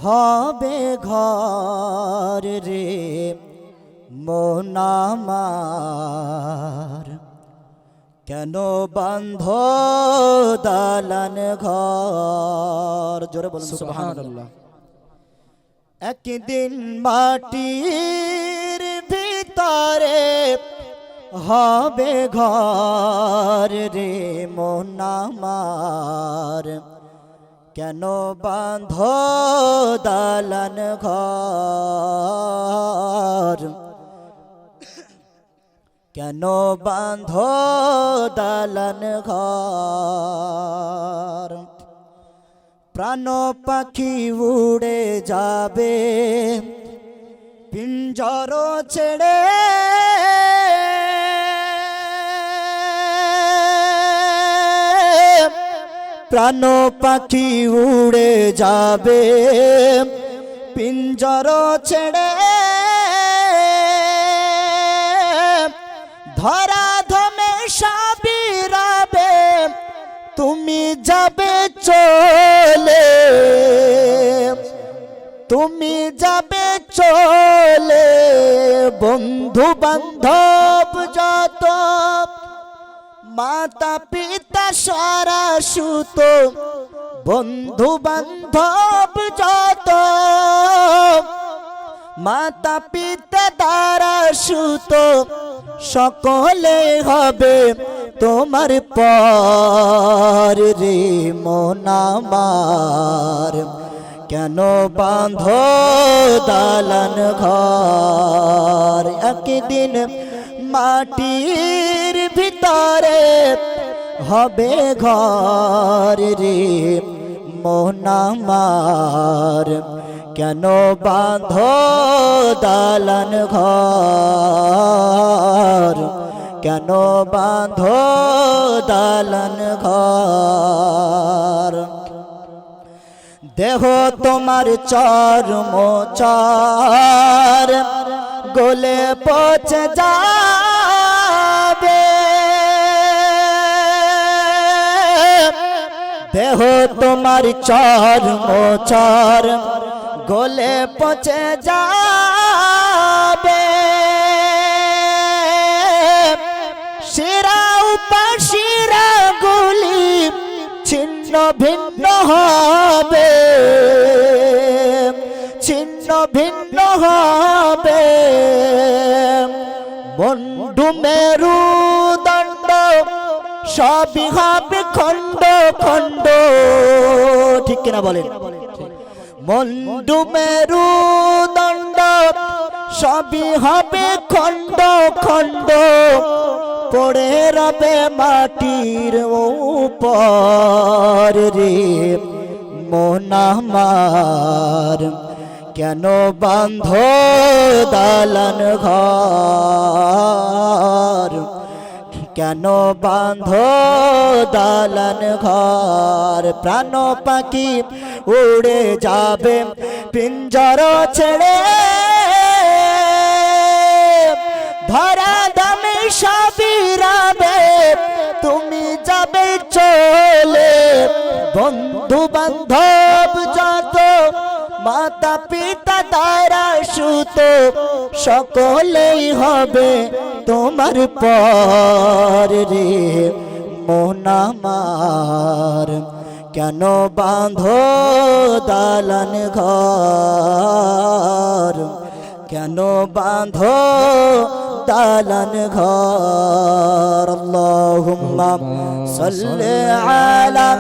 হবে ঘর রে মন আমার, কেন বান্ধ দালান ঘর। জোরে বলুন সুবহানাল্লাহ। একদিন মাটির ভিতরে হবে ঘর রে মন আমার, কেন বান্ধ দালান ঘর, কেন বান্ধ দালান ঘর। প্রাণ পাখি উড়ে যাবে পিঞ্জর ছেড়ে, প্রাণ পাখি উড়ে যাবে পিঞ্জর ছেড়ে, ধরা ধমে সাবিরাবে তুমি যাবে চলে, তুমি যাবে চলে। বন্ধু বান্ধব যত মাতা পিতা সারা সুত, বন্ধু বান্ধব যত মাতা পিতা দ্বারা সুত, সকলে হবে তোমার পর রে মন আমার, কেন বাঁধ দালান ঘর। একদিন মাটির ভিতরে হবে ঘর রে মন আমার, কেন বাঁধ দালান ঘর, কেন বাঁধ দালান ঘর। দেহ তোমার চর্ম চার গলে পচে যাবে, দেহ তোমার চর্ম চার গলে পচে যাবে, শিরা উপাশিরা গুলি ছিন্ন ভিন্ন হবে, ছিন্ন ভিন্ন হবে। বন্ধু মেরু দণ্ড সবই হবে খণ্ড খণ্ড, ঠিক কিনা বলেন। বন্ধু মেরু দণ্ড সবই হবে খণ্ড খণ্ড, পড়ে রবে মাটির উপর রে মন আমার, কেন বাঁধ দালান ঘর, কেন বাঁধ দালান ঘর। প্রাণ পাখি উড়ে যাবে পিঞ্জর ছেড়ে, ধরা দামে সাবিরাবে তুমি যাবে চলে। বন্ধু বান্ধব যত মাতা পিতা দ্বারা সুত, সকলেই হবে তোমার পর রে মন আমার, কেন বাঁধ দালান ঘর, কেন বাঁধ দালান ঘর। আল্লাহুম্মা সাল্লি আলা